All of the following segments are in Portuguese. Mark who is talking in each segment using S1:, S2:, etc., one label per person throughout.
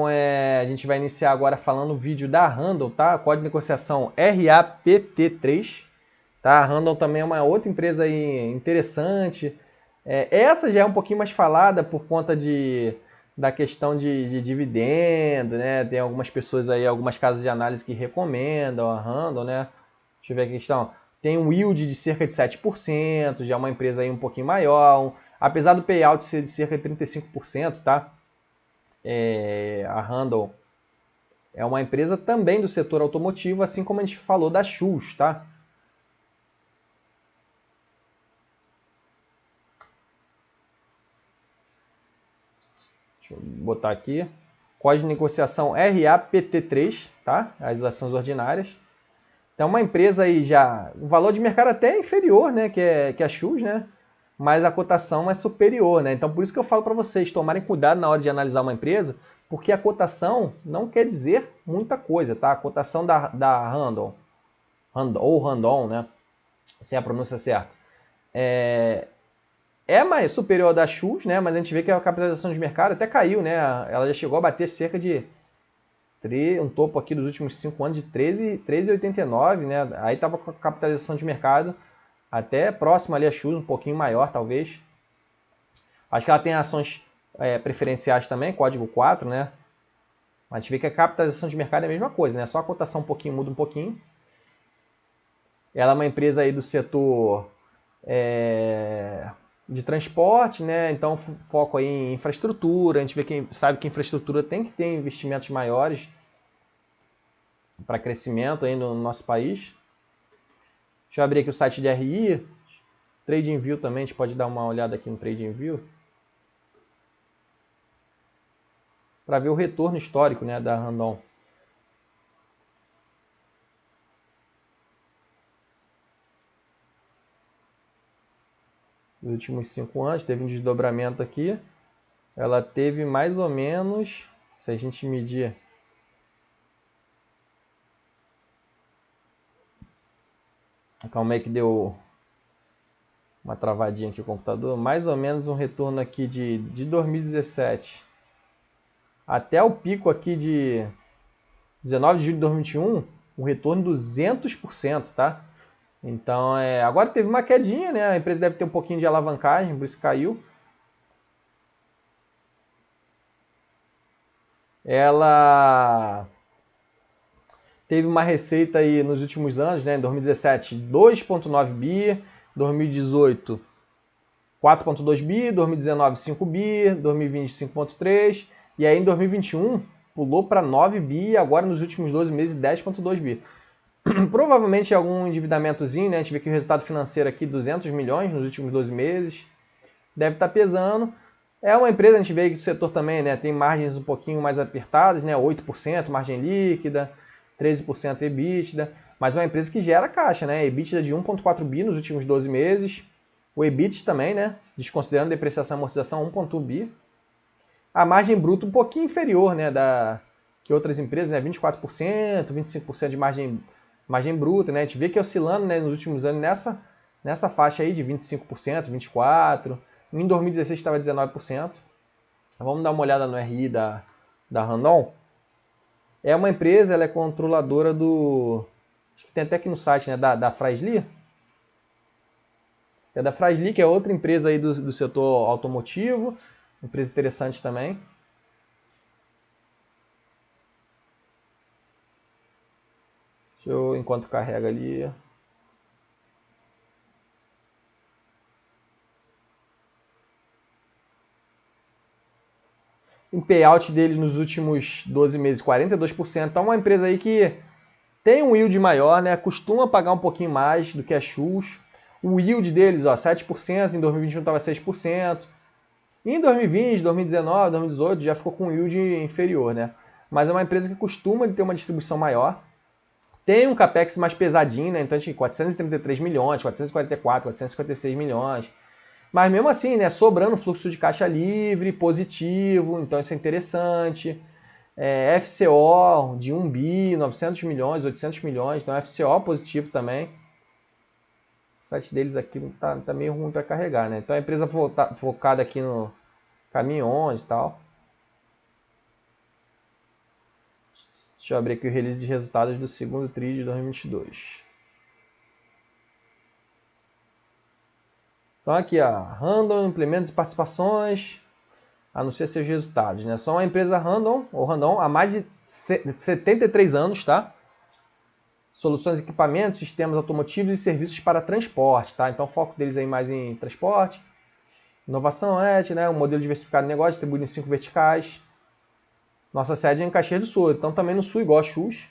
S1: A gente vai iniciar agora falando o vídeo da Randall, tá? Código de negociação RAPT3, tá? A Randall também é uma outra empresa aí interessante. Essa já é um pouquinho mais falada por conta da questão de dividendo, né? Tem algumas pessoas aí, algumas casas de análise que recomendam a Randall, né? Deixa eu ver aqui a questão. Tem um yield de cerca de 7%, já é uma empresa aí um pouquinho maior. Apesar do payout ser de cerca de 35%, tá? A Randall é uma empresa também do setor automotivo, assim como a gente falou da Schultz, tá? Deixa eu botar aqui. Código de negociação RAPT3, tá? As ações ordinárias. Então, uma empresa aí já... O valor de mercado até é inferior, né? Que a Schultz, né? Mas a cotação é superior, né? Então, por isso que eu falo para vocês tomarem cuidado na hora de analisar uma empresa, porque a cotação não quer dizer muita coisa, tá? A cotação da Randall, ou Randon, né? Sem a pronúncia certa. É mais superior da Schultz, né? Mas a gente vê que a capitalização de mercado até caiu, né? Ela já chegou a bater cerca de um topo aqui dos últimos 5 anos de 13,89, né? Aí estava com a capitalização de mercado até próximo ali a Schultz, um pouquinho maior talvez. Acho que ela tem ações preferenciais também, código 4, né? Mas a gente vê que a capitalização de mercado é a mesma coisa, né? Só a cotação um pouquinho muda um pouquinho. Ela é uma empresa aí do setor de transporte, né? Então foco aí em infraestrutura. A gente sabe que infraestrutura tem que ter investimentos maiores para crescimento aí no nosso país. Deixa eu abrir aqui o site de RI. TradingView também, a gente pode dar uma olhada aqui no TradingView para ver o retorno histórico, né, da Randon. Nos últimos 5 anos, teve um desdobramento aqui. Ela teve mais ou menos, se a gente medir... Calma aí que deu uma travadinha aqui o computador. Mais ou menos um retorno aqui de 2017 até o pico aqui de 19 de julho de 2021, um retorno de 200%, tá? Então, agora teve uma quedinha, né? A empresa deve ter um pouquinho de alavancagem, por isso caiu. Ela teve uma receita aí nos últimos anos, né? Em 2017, 2,9 bi, 2018, 4,2 bi, 2019, 5 bi, 2020, 5,3, e aí em 2021 pulou para 9 bi e agora nos últimos 12 meses 10,2 bi. Provavelmente algum endividamentozinho, né? A gente vê que o resultado financeiro aqui 200 milhões nos últimos 12 meses. Deve estar pesando. É uma empresa, a gente vê que o setor também, né, tem margens um pouquinho mais apertadas, né, 8% margem líquida, 13% EBITDA, mas é uma empresa que gera caixa, né, EBITDA de 1,4 bi nos últimos 12 meses, o EBIT também, né, desconsiderando depreciação e amortização, 1,1 bi. A margem bruta um pouquinho inferior, né, que outras empresas, né, 24%, 25% de margem bruta, né, a gente vê que oscilando, né, nos últimos anos nessa faixa aí de 25%, 24%, em 2016 estava 19%. Vamos dar uma olhada no RI da Randon. É uma empresa, ela é controladora do... Acho que tem até aqui no site, né, da Frasli. É da Frasli, que é outra empresa aí do setor automotivo. Empresa interessante também. Deixa eu, enquanto carrega ali... O payout dele nos últimos 12 meses, 42%. Então, é uma empresa aí que tem um yield maior, né? Costuma pagar um pouquinho mais do que a Schultz. O yield deles, ó, 7%, em 2021 estava 6%. E em 2020, 2019, 2018 já ficou com um yield inferior, né? Mas é uma empresa que costuma ter uma distribuição maior. Tem um capex mais pesadinho, né? Então a gente tem 433 milhões, 444, 456 milhões. Mas mesmo assim, né, sobrando fluxo de caixa livre, positivo, então isso é interessante. FCO de 1 bi, 900 milhões, 800 milhões, então FCO positivo também. O site deles aqui tá meio ruim para carregar, né? Então a empresa focada aqui no caminhões e tal. Deixa eu abrir aqui o release de resultados do segundo TRI de 2022. Então aqui, ó, Randon, implementos e participações, anuncia seus resultados, né? São uma empresa Randon, há mais de 73 anos, tá? Soluções, equipamentos, sistemas automotivos e serviços para transporte, tá? Então o foco deles aí mais em transporte, inovação, né? Um modelo diversificado de negócio, distribuído em 5 verticais. Nossa sede é em Caxias do Sul, então também no Sul, igual a Xus.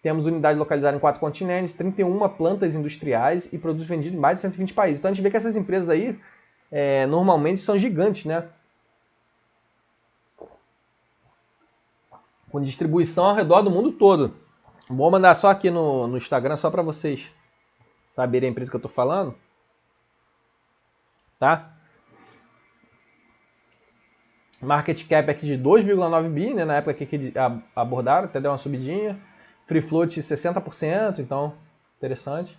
S1: Temos unidade localizada em 4 continentes, 31 plantas industriais e produtos vendidos em mais de 120 países. Então a gente vê que essas empresas aí, normalmente são gigantes, né? Com distribuição ao redor do mundo todo. Vou mandar só aqui no Instagram, só para vocês saberem a empresa que eu estou falando. Tá? Market cap aqui de 2,9 bi, né? Na época que abordaram, até deu uma subidinha. Free float 60%, então interessante.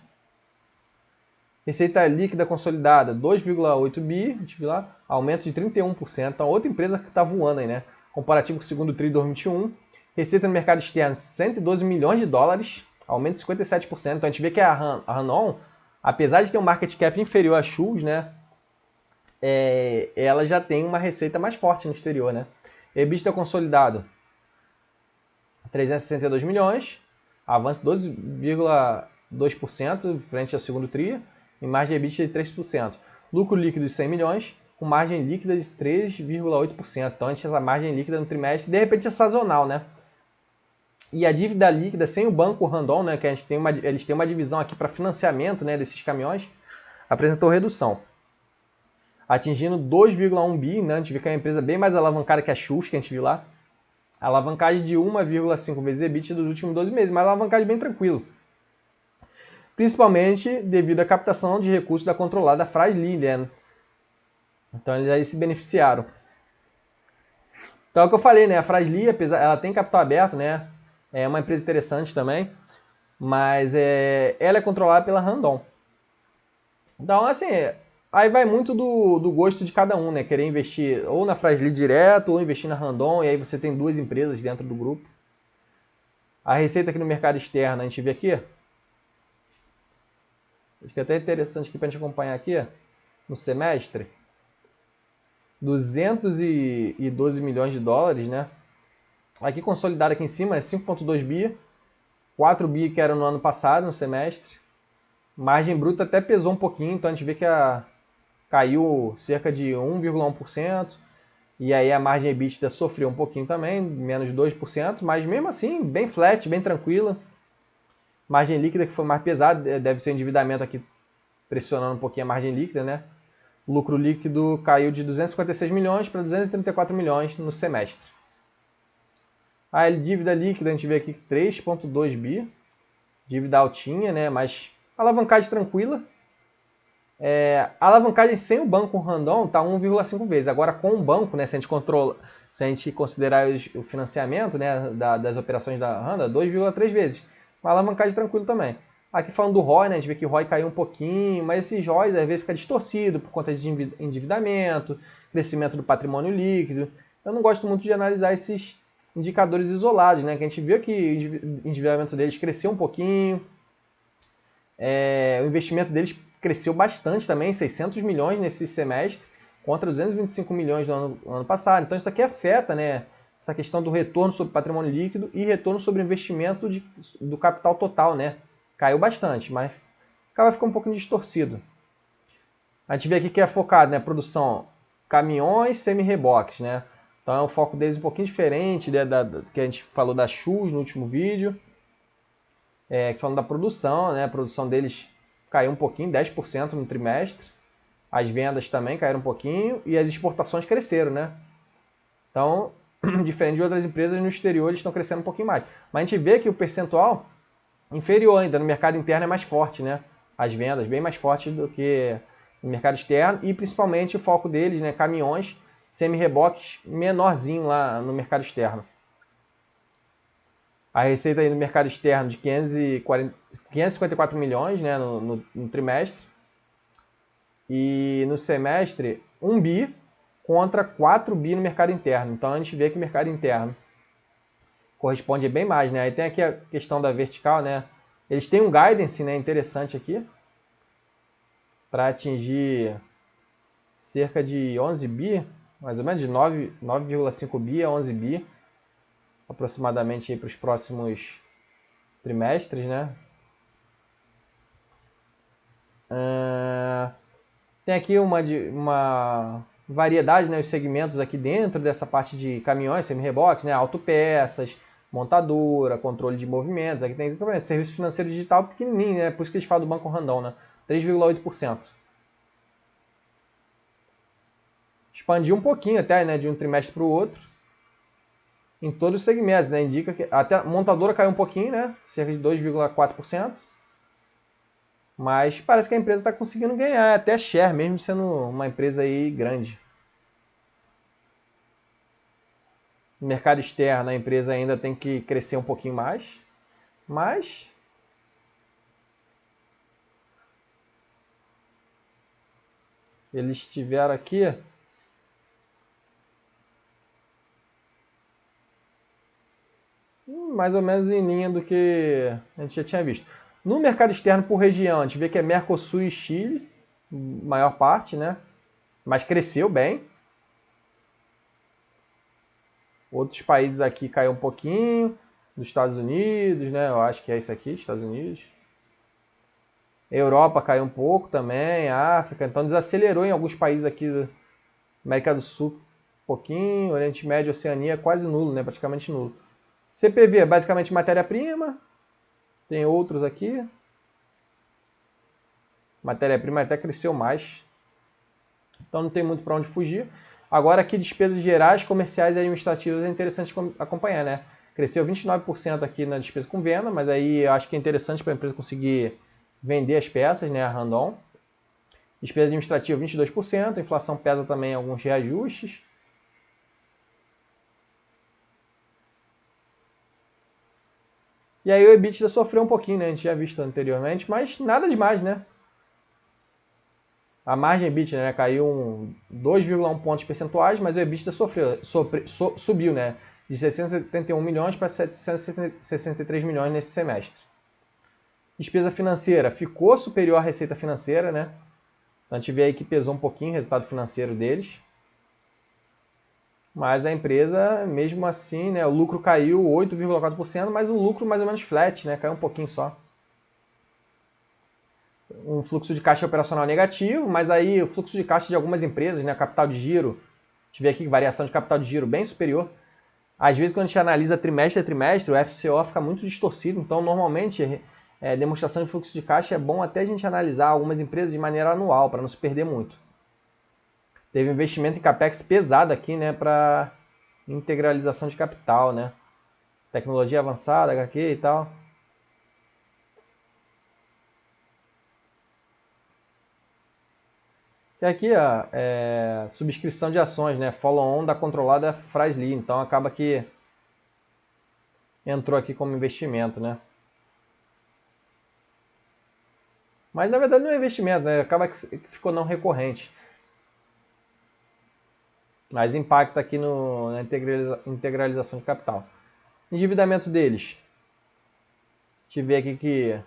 S1: Receita líquida consolidada 2,8 bi, a gente viu lá, aumento de 31%. Então outra empresa que está voando aí, né? Comparativo com o segundo TRI de 2021. Receita no mercado externo 112 milhões de dólares, aumento de 57%. Então a gente vê que a Randon, apesar de ter um market cap inferior à Xus, né? Ela já tem uma receita mais forte no exterior, né? EBITDA consolidado 362 milhões, avanço de 12,2% frente ao segundo TRI, e margem EBITDA de 3%. Lucro líquido de 100 milhões, com margem líquida de 3,8%. Então, essa margem líquida no trimestre, de repente, é sazonal, né? E a dívida líquida sem o banco Randon, né, que eles têm uma divisão aqui para financiamento, né, desses caminhões, apresentou redução, atingindo 2,1 bi, né? A gente vê que é uma empresa bem mais alavancada que a Xus, que a gente viu lá. Alavancagem de 1,5 vezes EBITDA dos últimos 12 meses, mas alavancagem bem tranquilo. Principalmente devido à captação de recursos da controlada Fras-le, né? Então eles aí se beneficiaram. Então é o que eu falei, né? A Fras-le, apesar, ela tem capital aberto, né? É uma empresa interessante também, mas ela é controlada pela Randon. Então, assim, aí vai muito do gosto de cada um, né? Querer investir ou na Fras-le direto ou investir na Randon, e aí você tem duas empresas dentro do grupo. A receita aqui no mercado externo, a gente vê aqui. Acho que é até interessante aqui para a gente acompanhar aqui, no semestre. 212 milhões de dólares, né? Aqui consolidado aqui em cima é 5,2 bi, 4 bi que era no ano passado, no semestre. Margem bruta até pesou um pouquinho, então a gente vê que caiu cerca de 1,1%. E aí a margem EBITDA sofreu um pouquinho também, menos de 2%, mas mesmo assim, bem flat, bem tranquila. Margem líquida que foi mais pesada, deve ser o endividamento aqui pressionando um pouquinho a margem líquida, né? O lucro líquido caiu de 256 milhões para 234 milhões no semestre. A dívida líquida, a gente vê aqui 3,2 bi, dívida altinha, né? Mas alavancagem tranquila. A alavancagem sem o banco Randon está 1,5 vezes. Agora com o banco, né? Se a gente considerar o financiamento, né, das operações da Randon, 2,3 vezes. Uma alavancagem tranquila também. Aqui falando do ROI, né, a gente vê que o ROI caiu um pouquinho, mas esses ROIs às vezes fica distorcido por conta de endividamento, crescimento do patrimônio líquido. Eu não gosto muito de analisar esses indicadores isolados, né, que a gente viu que o endividamento deles cresceu um pouquinho, o investimento deles cresceu bastante também, 600 milhões nesse semestre, contra 225 milhões no ano passado. Então isso aqui afeta, né, essa questão do retorno sobre patrimônio líquido e retorno sobre o investimento do capital total, né? Caiu bastante, mas acaba ficando um pouquinho distorcido. A gente vê aqui que é focado, né? Produção caminhões, semi-reboques, né? Então é um foco deles um pouquinho diferente, né, que a gente falou da Xus no último vídeo. Falando da produção, né? A produção deles caiu um pouquinho, 10% no trimestre. As vendas também caíram um pouquinho e as exportações cresceram, né? Então, diferente de outras empresas, no exterior eles estão crescendo um pouquinho mais. Mas a gente vê que o percentual inferior ainda, no mercado interno é mais forte, né? As vendas bem mais fortes do que no mercado externo e principalmente o foco deles, né? Caminhões, semi-reboques menorzinho lá no mercado externo. A receita aí no mercado externo de 554 milhões, né, no trimestre. E no semestre, 1 bi contra 4 bi no mercado interno. Então a gente vê que o mercado interno corresponde bem mais, né? Aí tem aqui a questão da vertical, né? Eles têm um guidance, né, interessante aqui para atingir cerca de 11 bi, mais ou menos de 9,5 bi a 11 bi, aproximadamente para os próximos trimestres, né? Tem aqui uma variedade, né, os segmentos aqui dentro dessa parte de caminhões, semi-reboques, né, autopeças, montadora, controle de movimentos. Aqui tem serviço financeiro digital pequenininho, né, por isso que eles falam do Banco Randon, né, 3,8%. Expandiu um pouquinho até, né, de um trimestre para o outro, em todos os segmentos, né, indica que até a montadora caiu um pouquinho, né, cerca de 2,4%. Mas parece que a empresa está conseguindo ganhar, até share, mesmo sendo uma empresa aí grande. No mercado externo, a empresa ainda tem que crescer um pouquinho mais, mas eles tiveram aqui mais ou menos em linha do que a gente já tinha visto. No mercado externo por região, a gente vê que é Mercosul e Chile, maior parte, né? Mas cresceu bem. Outros países aqui caiu um pouquinho, dos Estados Unidos, né? Eu acho que é isso aqui, Estados Unidos. Europa caiu um pouco também, África, então desacelerou em alguns países aqui da América do Sul um pouquinho, Oriente Médio, Oceania quase nulo, né? Praticamente nulo. CPV é basicamente matéria-prima, tem outros aqui. Matéria-prima até cresceu mais, então não tem muito para onde fugir. Agora aqui despesas gerais, comerciais e administrativas é interessante acompanhar, né? Cresceu 29% aqui na despesa com venda, mas aí eu acho que é interessante para a empresa conseguir vender as peças, né? A Randon. Despesa administrativa 22%, a inflação pesa também alguns reajustes. E aí o EBITDA sofreu um pouquinho, né? A gente já visto anteriormente, mas nada demais, né? A margem EBITDA, né, caiu 2,1 pontos percentuais, mas o EBITDA subiu, né? De 671 milhões para 763 milhões nesse semestre. Despesa financeira ficou superior à receita financeira, né? Então a gente vê aí que pesou um pouquinho o resultado financeiro deles. Mas a empresa, mesmo assim, né, o lucro caiu 8,4%, mas o lucro mais ou menos flat, né, caiu um pouquinho só. Um fluxo de caixa operacional negativo, mas aí o fluxo de caixa de algumas empresas, né, capital de giro, a gente vê aqui variação de capital de giro bem superior. Às vezes, quando a gente analisa trimestre a trimestre, o FCO fica muito distorcido, então normalmente demonstração de fluxo de caixa é bom até a gente analisar algumas empresas de maneira anual, para não se perder muito. Teve investimento em capex pesado aqui, né, para integralização de capital, né? Tecnologia avançada, HQ e tal. E aqui, ó, subscrição de ações, né? Follow-on da controlada Frasli. Então acaba que entrou aqui como investimento, né? Mas na verdade não é investimento, né? Acaba que ficou não recorrente. Mas impacta aqui na integralização de capital. Endividamento deles. A gente vê aqui que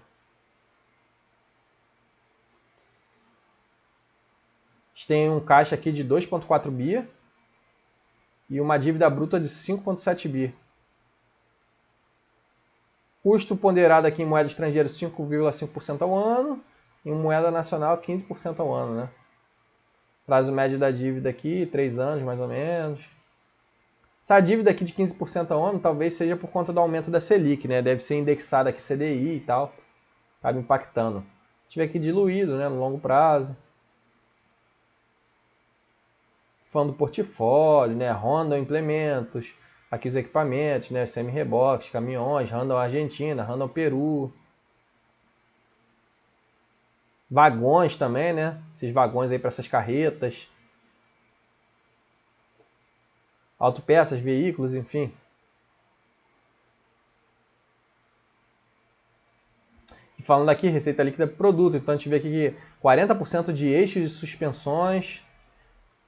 S1: tem um caixa aqui de 2,4 bi e uma dívida bruta de 5,7 bi. Custo ponderado aqui em moeda estrangeira 5,5% ao ano, em moeda nacional 15% ao ano, né? Prazo médio da dívida aqui, 3 anos mais ou menos. Essa dívida aqui de 15% ao ano talvez seja por conta do aumento da Selic, né? Deve ser indexada aqui CDI e tal, acaba impactando. Se tiver aqui diluído, né, no longo prazo. Falando do portfólio, né, Honda implementos, aqui os equipamentos, né, semi-reboques, caminhões, Randon Argentina, Randon Peru. Vagões também, né? Esses vagões aí para essas carretas. Autopeças, veículos, enfim. E falando aqui, receita líquida por produto. Então a gente vê aqui que 40% de eixos de suspensões,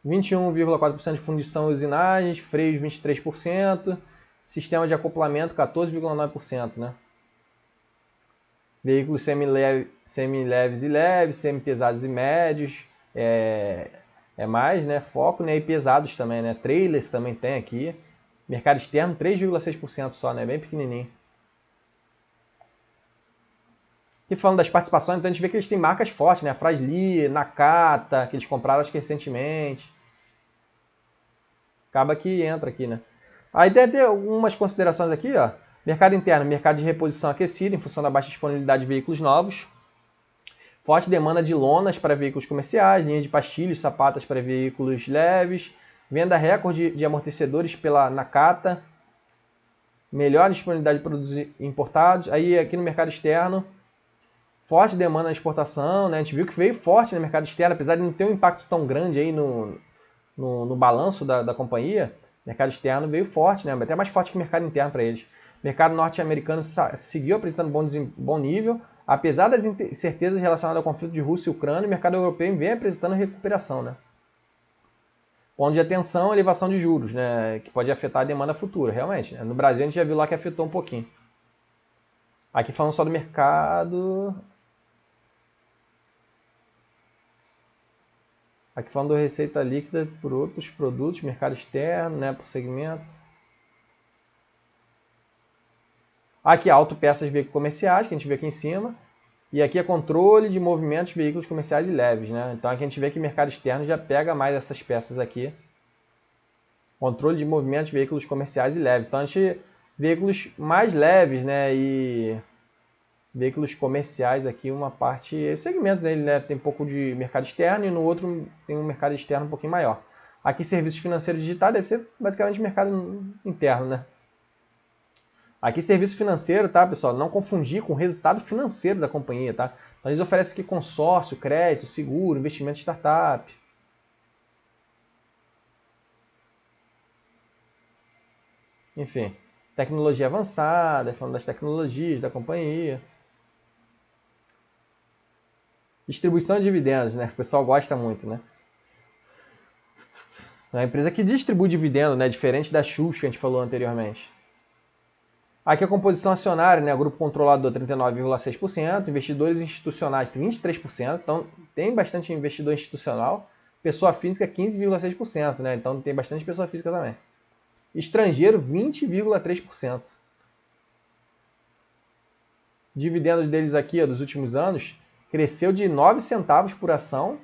S1: 21,4% de fundição e usinagens, freios 23%, Sistema de acoplamento 14,9%, né? Veículos semileves e leves, semi-pesados e médios, é mais, né? Foco, né? E pesados também, né? Trailers também tem aqui. Mercado externo 3,6% só, né? Bem pequenininho. E falando das participações, então a gente vê que eles têm marcas fortes, né? A Fras-le, Nakata, que eles compraram acho que recentemente. Acaba que entra aqui, né? Aí deve ter algumas considerações aqui, ó. Mercado interno, mercado de reposição aquecido em função da baixa disponibilidade de veículos novos. Forte demanda de lonas para veículos comerciais, linha de pastilhos, sapatas para veículos leves. Venda recorde de amortecedores pela Nakata. Melhor disponibilidade de produtos importados. Aí aqui no mercado externo, forte demanda na exportação, né? A gente viu que veio forte no mercado externo, apesar de não ter um impacto tão grande aí no balanço da companhia. O mercado externo veio forte, né? Até mais forte que o mercado interno para eles. O mercado norte-americano seguiu apresentando bom nível, apesar das incertezas relacionadas ao conflito de Rússia e Ucrânia, o mercado europeu vem apresentando recuperação, né? Ponto de atenção, elevação de juros, né? Que pode afetar a demanda futura, realmente. Né? No Brasil a gente já viu lá que afetou um pouquinho. Aqui falando só do mercado. Aqui falando da receita líquida por outros produtos, mercado externo, né? Por segmento. Aqui autopeças de veículos comerciais, que a gente vê aqui em cima. E aqui é controle de movimentos de veículos comerciais e leves, né? Então aqui a gente vê que o mercado externo já pega mais essas peças aqui. Controle de movimentos de veículos comerciais e leves. Então a gente veículos mais leves, né? E veículos comerciais aqui, uma parte... segmento dele, né? Tem um pouco de mercado externo e no outro tem um mercado externo um pouquinho maior. Aqui serviços financeiros digitais deve ser basicamente mercado interno, né? Aqui serviço financeiro, tá, pessoal? Não confundir com o resultado financeiro da companhia, tá? Então eles oferecem aqui consórcio, crédito, seguro, investimento em startup. Enfim, tecnologia avançada, falando das tecnologias da companhia. Distribuição de dividendos, né? O pessoal gosta muito, né? É uma empresa que distribui dividendo, né? Diferente da Xuxa que a gente falou anteriormente. Aqui a composição acionária, né? Grupo controlador 39,6%, investidores institucionais 23%, então tem bastante investidor institucional. Pessoa física 15,6%, né? Então tem bastante pessoa física também. Estrangeiro 20,3%. Dividendo deles aqui, ó, dos últimos anos, cresceu de 9 centavos por ação.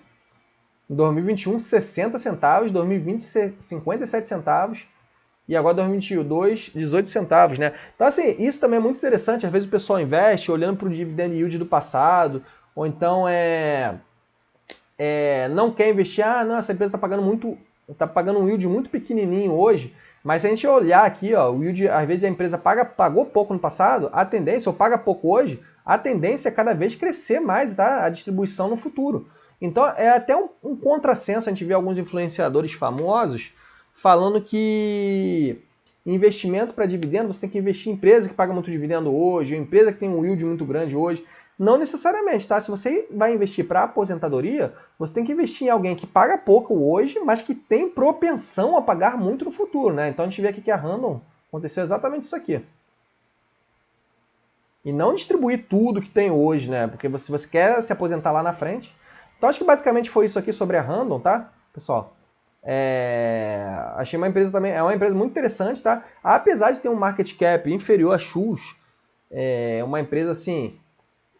S1: Em 2021, 60 centavos. 2020, 57 centavos. E agora 2022, 18 centavos, né? Então, assim, isso também é muito interessante. Às vezes o pessoal investe olhando para o dividend yield do passado, ou então não quer investir. Ah, não, essa empresa está pagando um yield muito pequenininho hoje. Mas se a gente olhar aqui, ó, o yield, às vezes a empresa pagou pouco no passado, a tendência, ou paga pouco hoje, a tendência é cada vez crescer mais, tá? A distribuição no futuro. Então é até um contrassenso a gente ver alguns influenciadores famosos falando que investimento para dividendo, você tem que investir em empresa que paga muito dividendo hoje, ou empresa que tem um yield muito grande hoje. Não necessariamente, tá? Se você vai investir para aposentadoria, você tem que investir em alguém que paga pouco hoje, mas que tem propensão a pagar muito no futuro, né? Então a gente vê aqui que a Randon aconteceu exatamente isso aqui. E não distribuir tudo que tem hoje, né? Porque você quer se aposentar lá na frente. Então acho que basicamente foi isso aqui sobre a Randon, tá, pessoal? Achei uma empresa também, é uma empresa muito interessante, tá? Apesar de ter um market cap inferior a Chus, é uma empresa assim,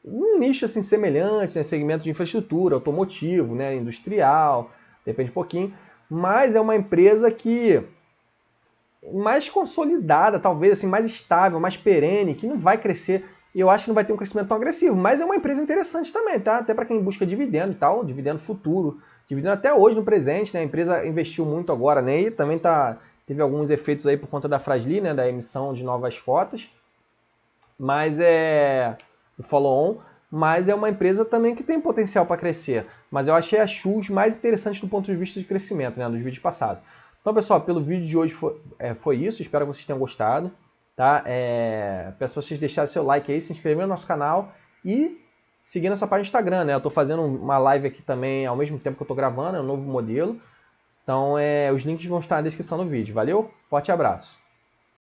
S1: um nicho assim semelhante, né? Segmento de infraestrutura, automotivo, né? Industrial, depende um pouquinho, mas é uma empresa que mais consolidada, talvez assim, mais estável, mais perene, que não vai crescer. E eu acho que não vai ter um crescimento tão agressivo, mas é uma empresa interessante também, tá? Até para quem busca dividendo e tal, dividendo futuro, dividendo até hoje no presente, né? A empresa investiu muito agora, né? E também teve alguns efeitos aí por conta da Fras-le, né? Da emissão de novas cotas, mas o follow-on, mas é uma empresa também que tem potencial para crescer. Mas eu achei a Chus mais interessante do ponto de vista de crescimento, né? Dos vídeos passados. Então, pessoal, pelo vídeo de hoje foi isso. Espero que vocês tenham gostado. Tá? Peço para vocês deixarem seu like aí, se inscrever no nosso canal e seguir nossa página no Instagram, né? Eu estou fazendo uma live aqui também ao mesmo tempo que eu estou gravando, é um novo modelo. Então, os links vão estar na descrição do vídeo. Valeu? Forte abraço!